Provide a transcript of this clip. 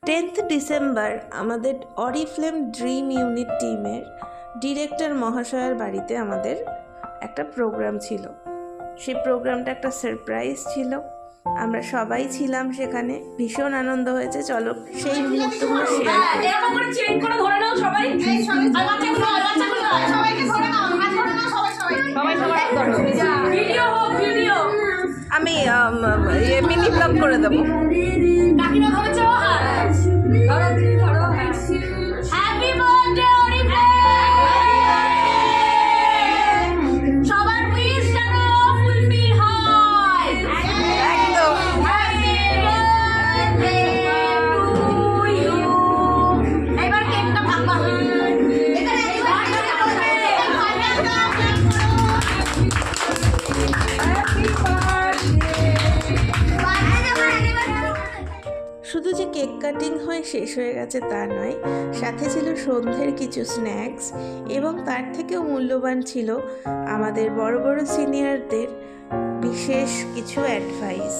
10th December আমাদের Oriflame dream unit টিমের director মহাশয়ের বাড়িতে আমাদের একটা প্রোগ্রাম ছিল। সেই প্রোগ্রামটা একটা সারপ্রাইজ ছিল, আমরা সবাই ছিলাম সেখানে, ভীষণ আনন্দ হয়েছে। চলো সেই মুহূর্তগুলো শেয়ার করি। আমি মিনি ব্লগ করে দেবো। শুধু যে কেক কাটিং হয়ে শেষ হয়ে গেছে তা নয়, সাথে ছিল সন্ধ্যের কিছু স্ন্যাক্স এবং তার থেকেও মূল্যবান ছিল আমাদের বড় বড় সিনিয়রদের বিশেষ কিছু অ্যাডভাইস।